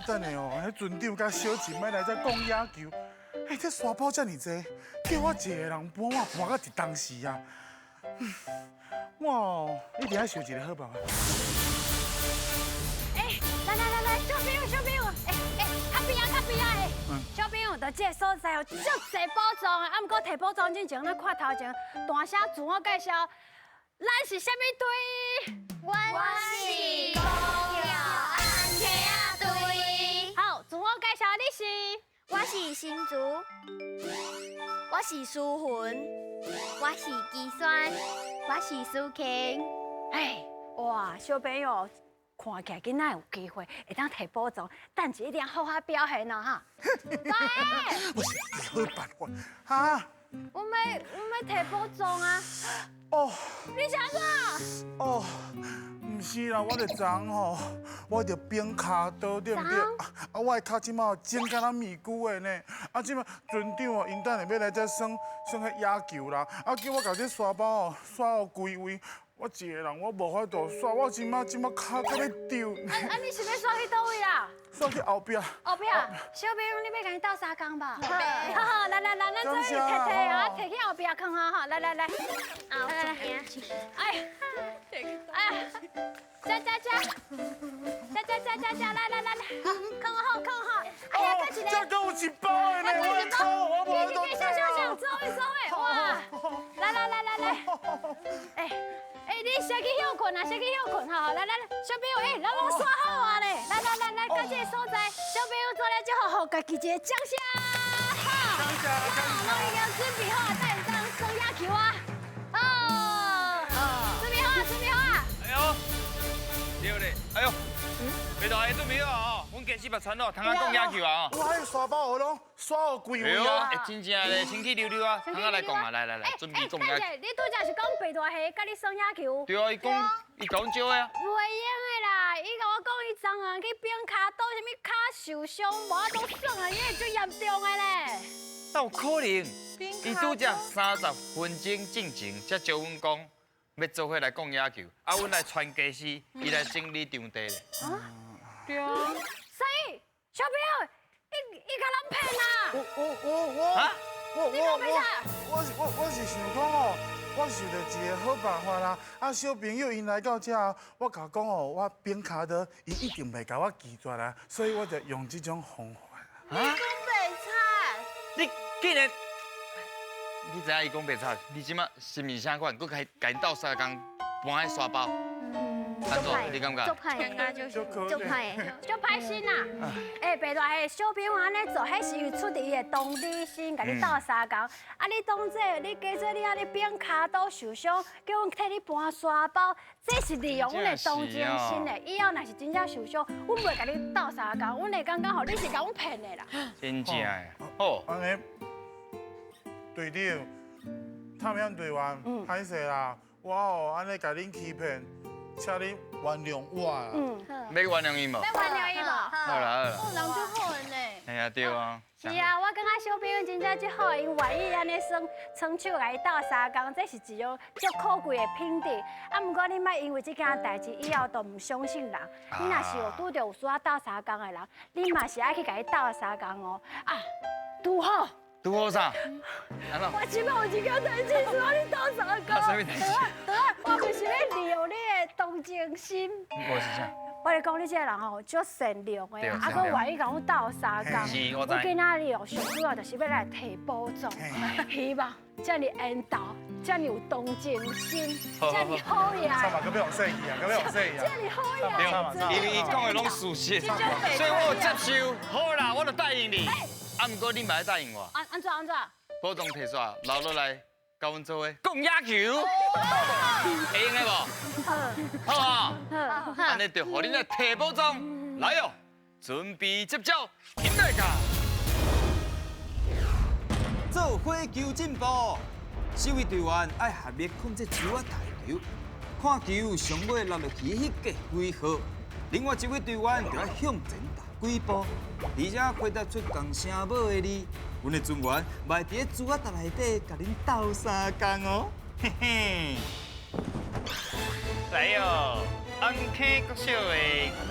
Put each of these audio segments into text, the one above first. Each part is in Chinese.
等下哦，迄船长甲小姐妹来遮讲野球，这沙包遮尔济，叫我一个人搬到一当时啊。我一定要想一个好办法。来，小朋友，较边哎，小朋友，到这个所在哦，足侪宝藏啊！不过摕宝藏之前，咱看头前大声自我介绍，咱是啥物队？我是公鸟安听队。好，自我介绍，你是？我是新竹，我是苏魂，我是基酸，我是苏晴。哎，哇，小朋友。看起来囡仔有机会会当摕宝藏，但是一定要好好表现哦哈！来，我是好办法哈。我们摕宝藏啊！哦，你啥子？哦，唔是啦，我就昨吼，我着冰骹刀对不对？啊，我的脚即马整甲咱米糊的呢。啊，即马船长哦，因等下要来这耍迄野球啦。啊，叫我甲这沙包哦刷好规位。我一个人，我無法度耍，我即马脚搁要丢。你是要耍去倒位啦？耍去后壁。后壁，小朋友，你要甲你斗相共吧？好，来，咱做去摕啊，摕去后壁放哈，来，来，哎，加，来，放好，哎呀，这一个，这搁有一包的呢，我靠，我无法度想，走位，哇，来，哎，你先去休困哈，来，小朋友，咱拢耍好啊咧，来，到这个所在，小朋友做了就好好家己一个奖项，好，拢已经准备好，带你当耍野球啊，准备好啊，哎呦，对嘞，哎呦，袂大个准备好哦，阮健身房传哦，通下讲野球啊！我迄沙包我拢刷好规位啊！哎，真正嘞，清气溜溜啊，通下来讲啊，来，准备讲野球。你拄则是讲白大黑，甲你耍野球？对啊，伊讲招的啊。袂用的啦，伊甲我讲伊昨晚去冰骹倒，啥物骹受伤，无法度耍啊，因为最严重的咧。哪有可能？伊拄则30分钟之前才招阮讲要做伙来讲野球，啊，阮来传家师，伊来整理场地咧。对啊。所以小朋友，伊甲人骗啦。啊？我是想讲哦，我想到一个好办法啦。啊，小朋友因来到这，我甲讲哦，我冰骹刀，伊一定袂甲我拒绝啦，所以我就用这种方法。你讲白菜，你竟然，你知影伊讲白菜，你即马心面啥款？佮甲因斗相共搬迄沙包，安怎？你感觉？就派应该就是就派的，就歹心啦！哎，白大黑小朋友安尼做，迄是伊出伫伊的同理心，甲你斗相共。啊，你当这，你假做你安尼冰骹刀受伤，叫阮替你搬沙包，这是利用阮的同情心的。以后若是真正受伤，阮袂甲你斗相共，阮会感觉吼你是甲阮骗的啦。真正的，哦。安尼，队长，探险队员，歹势啦，我哦安尼甲恁欺骗，请恁原谅我啦。要原谅伊无？要原谅伊无？好啦，人就好人呢。哎呀，对啊。是啊，我感觉小朋友真正足好，因愿意安尼伸手来斗相共，这是一种足可贵的品质。啊，不过你莫因为这件代志以后都唔相信人。你若是有拄着有需要斗相共的人，你嘛是爱去甲伊斗相共哦。啊，拄好。拄好啥？安怎？我即摆有一件代志需要你斗相共。啊，什么代志？我就是要利用你的同情心。我是啥？我来讲，你这个人吼，足善良的，啊，佮愿意甲阮斗相共。是，我知。我今仔日哦，上主要就是要来提宝藏，希望遮尔缘投，遮尔有同情心，遮尔好呀。三万，佮要用说去啊，佮要用说去啊。遮尔好呀。伊讲的拢事实，所以我有接受。好啦，我就答应你。啊，不过你嘛要答应我。安怎？宝藏摕煞，留落来，甲阮做伙讲野球，会用的无？好啊。安尼就互恁来摕宝藏，来哦，准备接招，金大家。做火球进步，四位队员爱合力控制球啊大球，看球上尾落落去迄个几号，另外一位队员就要向前踏几步，而且回答出共声母的字。阮的船员卖伫个珠仔塔内底，甲恁斗相共哦，嘿嘿。来哟，安溪国小的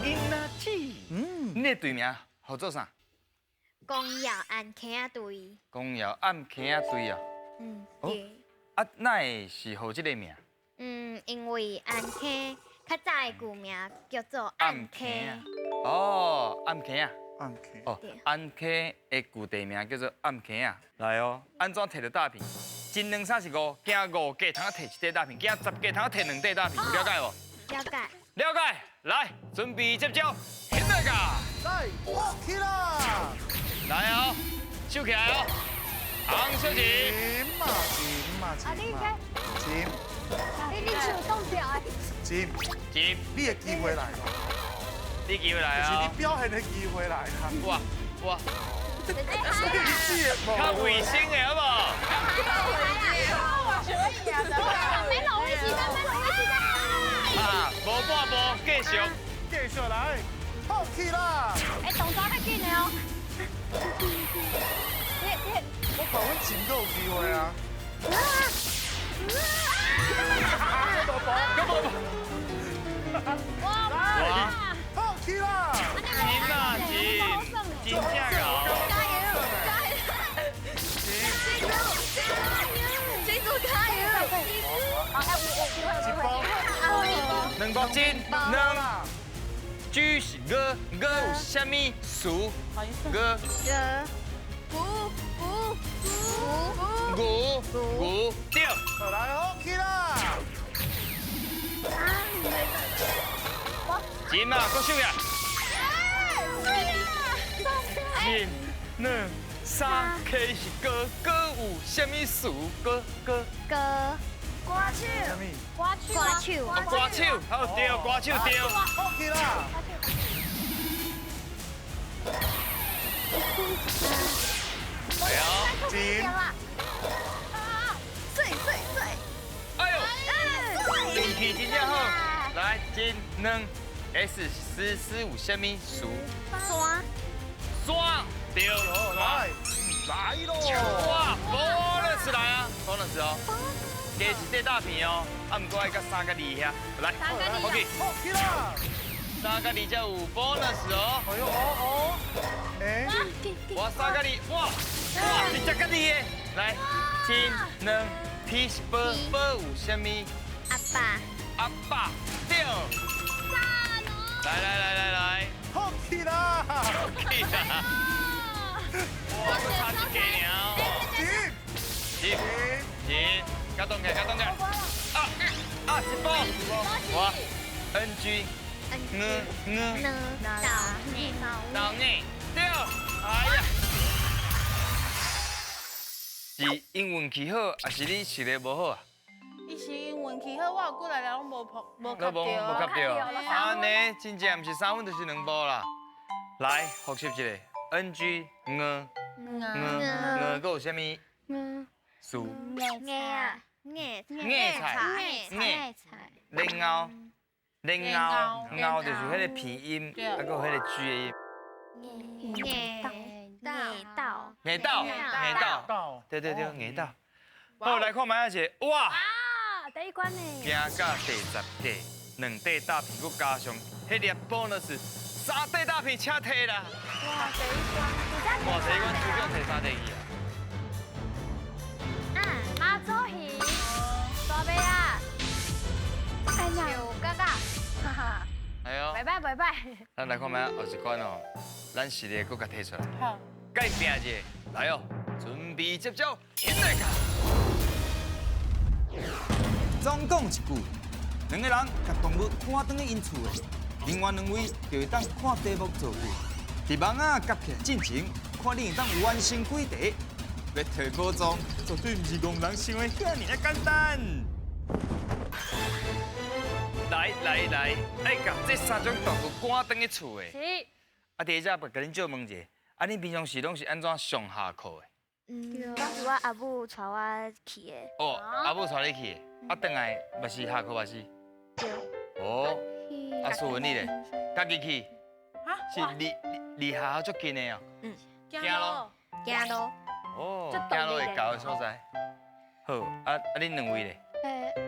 囡仔子，你的队名号做啥？公窑安坑仔队。公窑暗坑仔队啊。对。啊，哪会是号这个名？因为安坑较早的旧名叫做暗坑。哦，暗坑啊。暗 K。哦，安坑的旧地名叫做暗坑啊。来哦，安怎摕到大片？真两三是5，惊5架通摕一块大片，惊10架通摕2块大片，有了解无？了解。了解。来，准备接招，现在个。来，好起啦！来哦，手起来哦，红小姐。金，你手动表哎，金，接，你的机会来了，你机会来是啊你！表现的机会来啦。哇哇，所以你记得较卫生的好不好？没弄一起的，没弄一起的。啊，无半步，继续。继续来，好起啦！哎，动作较紧的哦。我讲阮真够有机会啊！哇！好起啦！真啊真，真正哦。金主加油！两国金，两。句是歌，歌有啥物词？歌牛对。来，好起啦！金嘛，搁手呀！金两三 K 是歌，歌有啥物词？歌。歌手。什么？歌手。歌手，好对，歌手对。好起啦！哎呦，金，哎呦，运气真正好。来，金两 S 有啥物词？双对，来喽！哇，bonus 来啊，bonus 哦，加一块大片哦，啊，不过爱甲3甲2遐，来，OK，好起啦！ 3甲2才有 bonus 哦，哎呦哎，哇3甲2，哇，你才甲2的，来，金两 P 是宝有啥物？阿爸对，来，好起啦！可以啦，哇，我差一个尔，金，金，加动起，一波，哇 ，NG。脑内对，哎呀，是因运气好，还是你实力无好啊？伊是运气好，我有过来了，拢无无卡到。安尼真正毋是3分就是2步啦。来，复习一个 NG 搁有啥物？数然后就是迄个鼻音，还搁有迄个 G 的音。硬到，对，硬到。好，来看卖一个，哇！啊，第一关呢？行到第10届，2块大片，佮加上迄粒 bonus， 3块大片请摕啦。哇，第一关，哇，第一关主角摕3块去啊！马祖鱼，大尾啊，哈哈，哎呦，拜拜。咱来看卖后一关哦，咱实力佮甲摕出来，好，该拼一个，来哦，准备接招，现在个。总讲一句，两个人甲动物看转去因厝的，另外2位就会当看题目做句，伫网啊夹起来进前，看你会当完成几题。要摕高中，绝对毋是戆人想的遐尔简单。来，爱甲这3种动物赶转去厝的。是，啊，第一只甲恁借问者，啊，恁平常时拢是安怎上下课的？拢是我阿母带我去的。哦，阿母带你去的，啊，转来嘛是下课嘛是？对。哦，啊，苏文你咧，家己去，哈，是离学校足近的哦。行咯。行路。哦，行路会到的所在。好，啊，恁2位咧？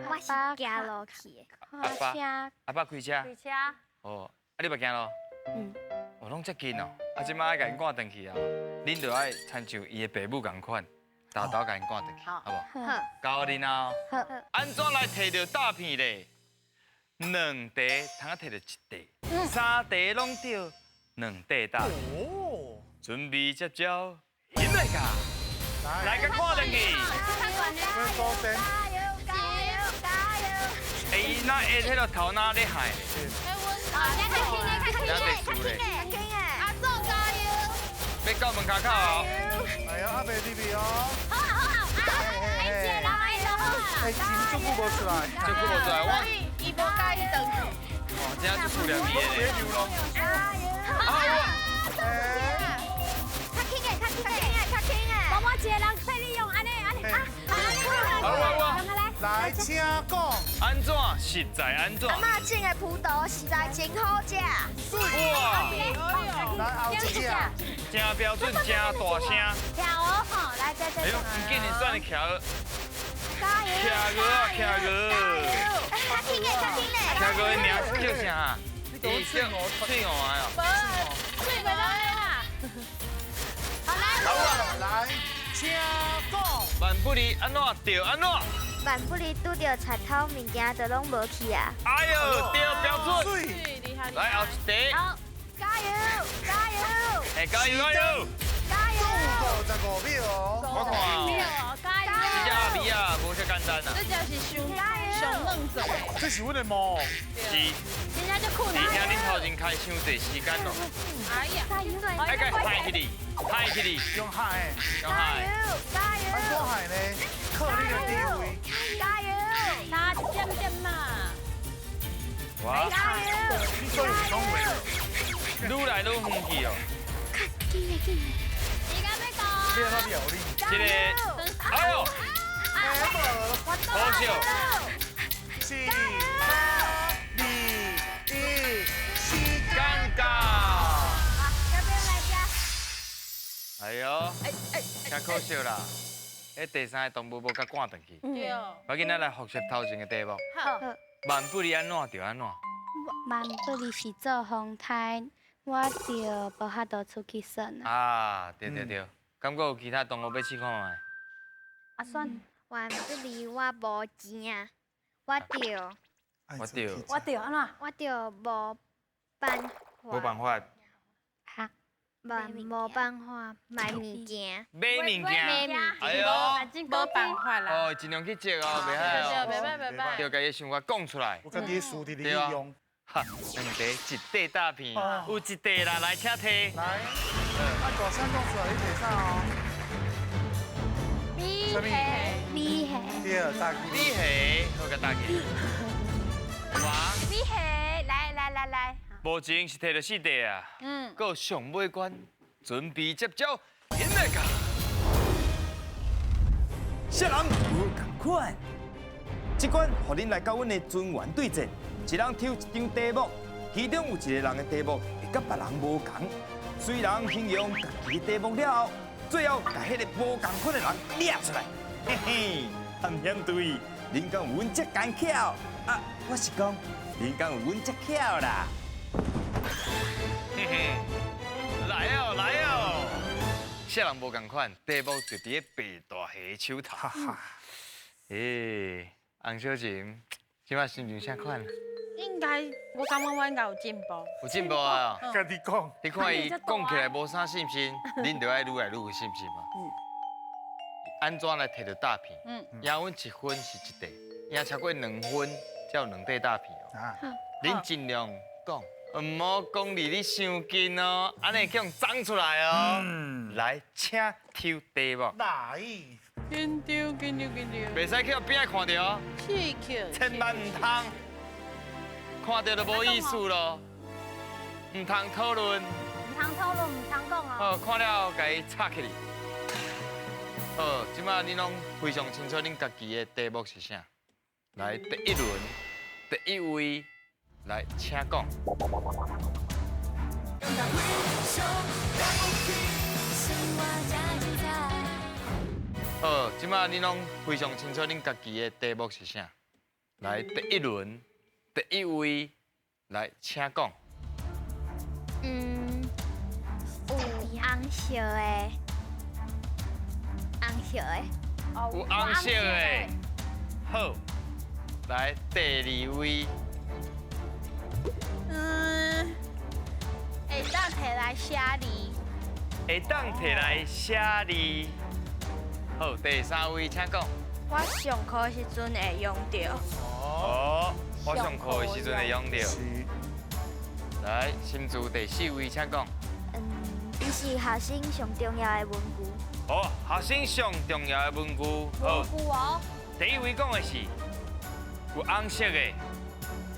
我是行路去的。阿爸开车。开车。哦，啊，你捌行路？哦，拢遮近哦，啊，即摆爱甲因赶转去啊，恁就爱参像伊的爸母共款，豆豆甲因赶转去，好不好？好，教恁啊，好，安怎来摕到大片咧？两地通啊摕到一地，三地拢着两地大片。哦，准备接招，引来甲，来甲赶转去。我首先，加油，加油！哎，那下迄个头哪咧害？哪得输咧？阿总加油！要到门口口哦。哎呀，阿伯你比哦，好好好，哎，姐，人爱就好啊。哎，钱足久无出来，这久无出来，我伊无介意等去。哦，这样就数两米别咧。牛咯，哎，宝宝姐，人配你用安尼啊，来，请讲，安怎实在安怎？妈种的葡萄实在真好食，哇，来后一只，真标准，真大声。跳哦，吼，来这哎呦，唔紧你算你徛加油！徛个啊，徛个。较轻的，徛个的名是叫啥？伊叫翠娥啊。最美的啦。好来，好啊，来，请讲，万不离安怎着安怎？万不离拄着贼头物件就拢无去啊！哎呦，对标准。水，最厉害。来后一题。好，加油！加油！哎，加油加油！加油！ 55秒哦，我看哦，加油！这只米啊，无遐简单啊。这就是上嫩者诶。这是阮的毛，是，人家就酷而且恁头前开伤济时间咯，哎呀，加油！爱甲嗨起你，嗨起你，用海，用嗨。加安怎油！海呢？靠你的地位，加油！他点点嘛，哇，加油！你所以有讲话，愈来愈远去哦。你敢要讲？你要他料理，这个，哎呦，好笑。 4、3、2、1，时尴尬。要不要来家？哎呦，真可惜啦。迄第三个动物无甲赶转去。对哦。我今仔来复习头前的题目，好，万不离安怎就安怎。万不离是做风台，我就无法度出去耍啊。啊，对对对，敢搁有其他动物要试看卖？啊算，万不离我无钱，我就我对安怎？我就无办法，无办法哈，无办法买物件。买物件。哎呦，无办法啦。哦，尽量去接哦，袂歹哦。对，袂歹。要甲伊想法讲出来。我甲你输伫你对啊用，哈，两地一块大片，有一块啦，来请摕。来，啊大声讲出来，你摕啥哦？米什么？米黑，第二大你下，好甲大家。哇，米黑，来，无前是摕到4块啊。搁上尾关，准备接招，引来甲。少人有同款，这关互恁来到阮的尊元对战，一人抽一张题目，其中有一个人的题目会甲别人无同。虽然形容家己的题目了后，最后把迄个无同款的人掠出来，嘿嘿，探险队，恁敢有阮这干巧？啊，我是讲，恁敢有阮这巧啦？嘿嘿，来哦来哦！小人无共款，题目就伫咧白大虾的手头。哈哈，诶，洪小姐，即摆心情啥款？应该我感觉我应该有进步。有进步啊！甲你讲，你看伊讲起来无啥信心，恁就爱愈来愈有信心嘛。安怎来摕到大片？赢阮1分是一块，赢超过2分才有2块大片哦。啊，恁尽量讲，唔好讲离你伤近哦，安尼叫人长出来哦。来，请抽题目，来，紧张。袂使去边仔看到哦，气球。千万唔通看到就无意思咯，唔通讨论。唔通讨论，唔通讲哦。好，看了甲伊插起哩。好，即摆恁拢非常清楚恁家己的题目是啥。来，第1轮，第1位，来，请讲。好，即摆恁拢非常清楚恁家己的题目是啥。来，第1轮，第1位，来，请讲。色的，红色的，有红色的。好，来第二位，会当摕来写字。会当摕来写字。好，第三位，请讲。我上课时阵会用到。哦，我上课的时阵会用到。是，来，新竹第四位，请讲。伊是学生上重要的文具。哦，学生上重要的文具。好，哦，第一位讲的是有红色的，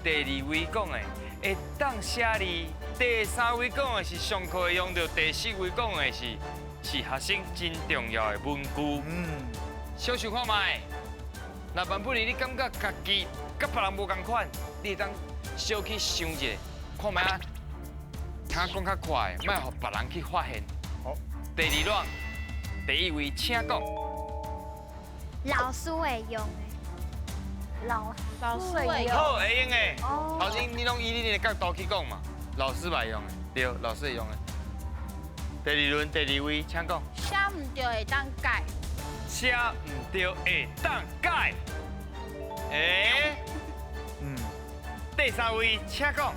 第二位讲的会当写字，第三位讲的是上课会用到，第四位讲的是学生真重要的文具。小想看卖，若万不哩你感觉家己甲别人无共款，你会当小去想一下，看卖啊，听讲较快，莫互别人去发现。好，第二轮，第一位请讲。老师会用的。老师会用。好，会用的。头先你拢以你的角度去讲嘛，老师袂用的，对，老师会用的。第二轮，第二位，请讲。写唔对会当改。写唔对会当改。第三位，请讲。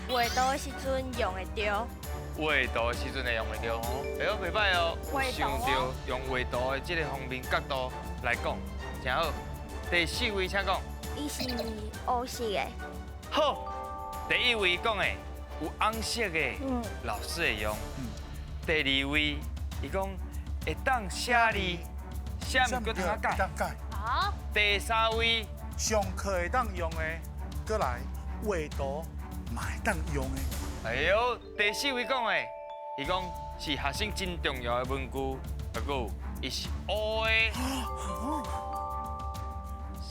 画图的时阵用会到。画图的时阵会用会到，哎呦，袂歹哦，有想到用画图的这个方面角度来讲，真好。第四位，请讲。伊是黑色的。好，第一位讲的有红色的，老师会用。第二位，伊讲会当写字，写唔过通改。改。好，第三位，上课会当用的，过来画图嘛会当用的。哎呦，第四位讲的，伊讲是学生真重要的文具，不过伊是黑的。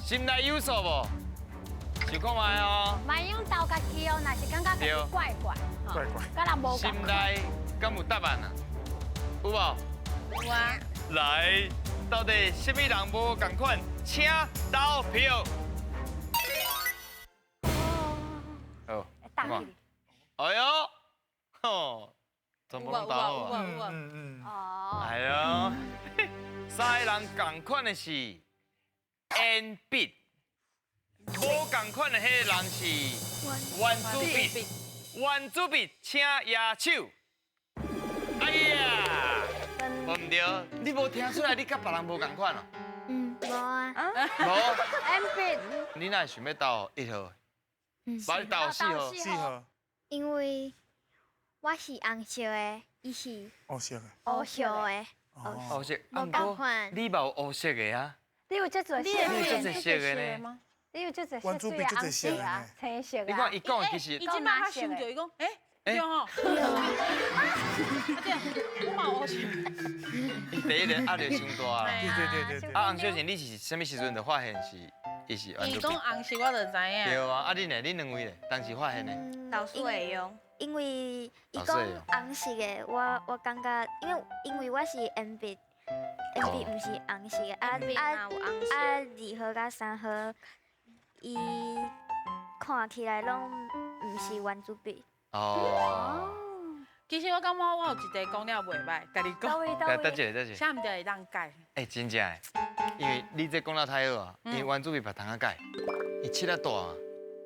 心内有数无？想看卖哦。卖用刀家己哦，若是感觉家己怪怪，怪怪，甲人无心共。内敢有答案啊？有无？有啊。来，到底什么人无共款？请投票。好，大气。哎呦，吼，怎么投好啊？哦。哎呦，三个人共款的是 N 笔，无共款的迄个人是圆珠笔。圆珠笔，请举手。哎呀，无唔对，你无听出来，你甲别人无共款哦？无啊。无。 M B。你哪会想要投1号？把你投4号。4号。因为我是红色的，伊是黑色的。黑色的。黑色，无共款。你嘛有黑色的啊？你有这种色？你有这色的呢？你有这种圆珠笔这种色的，青色你看伊讲的其实，伊即摆较想着伊讲，对吼。我嘛有想。伊第一个压力伤大啦。对。啊，红小姐，你是什么时阵就发现是伊是圆伊珠笔？讲红色，我就知影。对啊，啊你呢？你两位咧，当时发现的？老师会用。因为伊讲红色的，我感觉，因为我是 N 笔，N 笔唔是红色的，啊，2号甲3号，伊看起来拢唔是圆珠笔。哦。其实我感觉我有一题讲了袂歹，甲你讲。得一。写唔对会当改。真正的，因为你这讲了太好啊，因为圆珠笔别通啊改，伊切得大啊，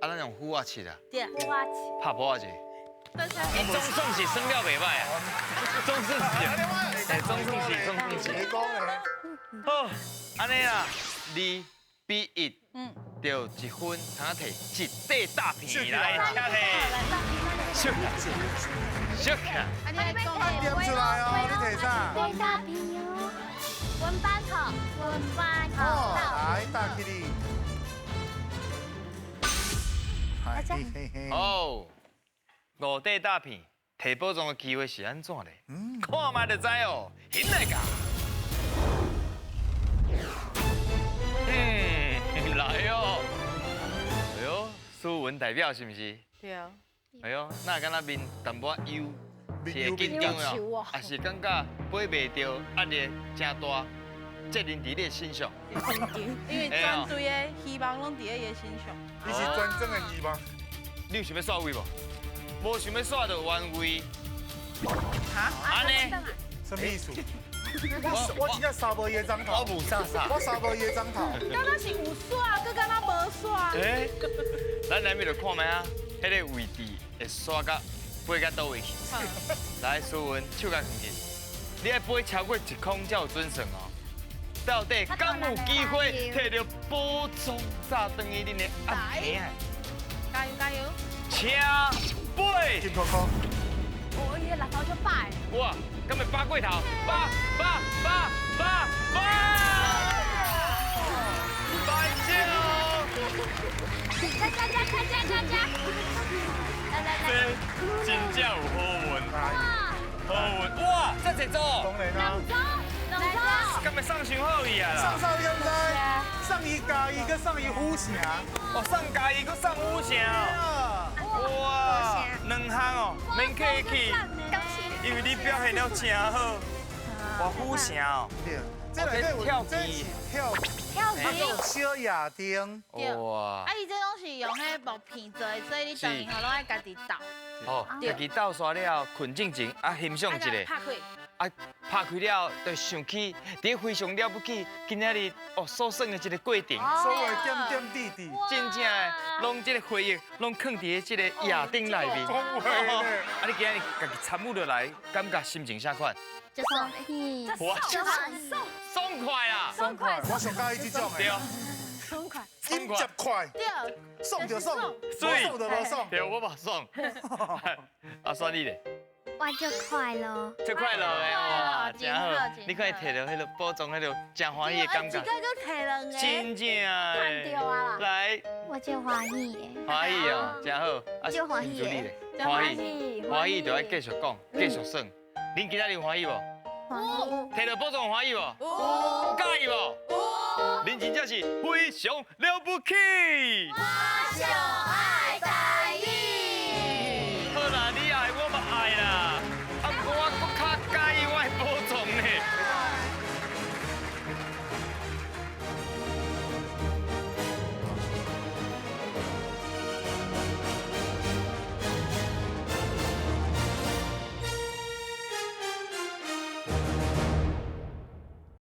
啊咱用虎啊切啊，对。虎啊切。拍破啊切。伊总算是算了袂歹啊，总算是，总算是。你讲的。好，安尼啦，2比1，就1分，通啊摕一块大片来，请摕。小看。啊，你来讲。点出来哦，你摕啥？对大片哦。文班考。哦，来大起你。哦，5块大片，摕宝中的机会是安怎嘞？看卖就知哦，现来讲。来哟，哎呦，苏文代表是不是？对。哎呦，那敢若面淡薄油，是会紧张哦，还是感觉背袂着，压力真大，责任伫你的身上。因为全队的希望拢伫伊的身上。你是真正的希望。你有想要煞位无？无想要煞就原位。安尼，什么意思？我真正三无椰樟头，我无啥啥。我三无椰樟头。刚刚是有煞，佮刚刚无煞。诶，咱来面就看卖啊，迄个位置会刷到飞到倒位去。来，苏文手甲放紧，你爱飞超过1空才有准算哦。到底敢有机会摕到宝藏炸断去恁的阿兄啊？加油加油！请飞！金扣扣，哦，你的六头就摆。哇，敢会扒过头？扒！班长，这真正有好运，好运！哇，这几组？当然啦。两周，敢会送伤好意啊啦？上少你唔知，上伊家伊，佮上伊虎城。哦，送家己，佮送五城哦！哇，2项哦，免客气，因为你表现了真好。哇，虎城哦，对，这内底有这是跳小亚丁。哇啊，，伊这拢是用迄木片做的，所以你当然后拢爱家己倒。哦，家己斗刷了，困静静，啊，欣赏一下。拍开。啊，拍开了，就想起伫非常了不起，今仔日哦所算的一个过程，所谓点点滴滴。真正的，拢这个回忆，拢藏伫这个亚丁内面。讲话呢啊，你今日家己参与落来，感觉心情啥款？就爽屁，哇，爽快啦！爽快，我上介意这种对的，，松快。紧接快，对，爽就爽，水爽就无爽。对，我嘛爽。啊，算你咧，我就快乐。最快乐的哇，真真好好真好！你可以摕到迄个宝藏，迄个真欢喜的感觉一个，个摕两个。真正的。对啊啦。来，我就欢喜耶。欢喜哦，真好。啊，就欢喜你咧，真欢喜欢喜就要继续讲，继续算。恁今仔日有欢喜无？欢喜。摕到宝藏有欢喜无？有介意无？恁真正是非常了不起！就爱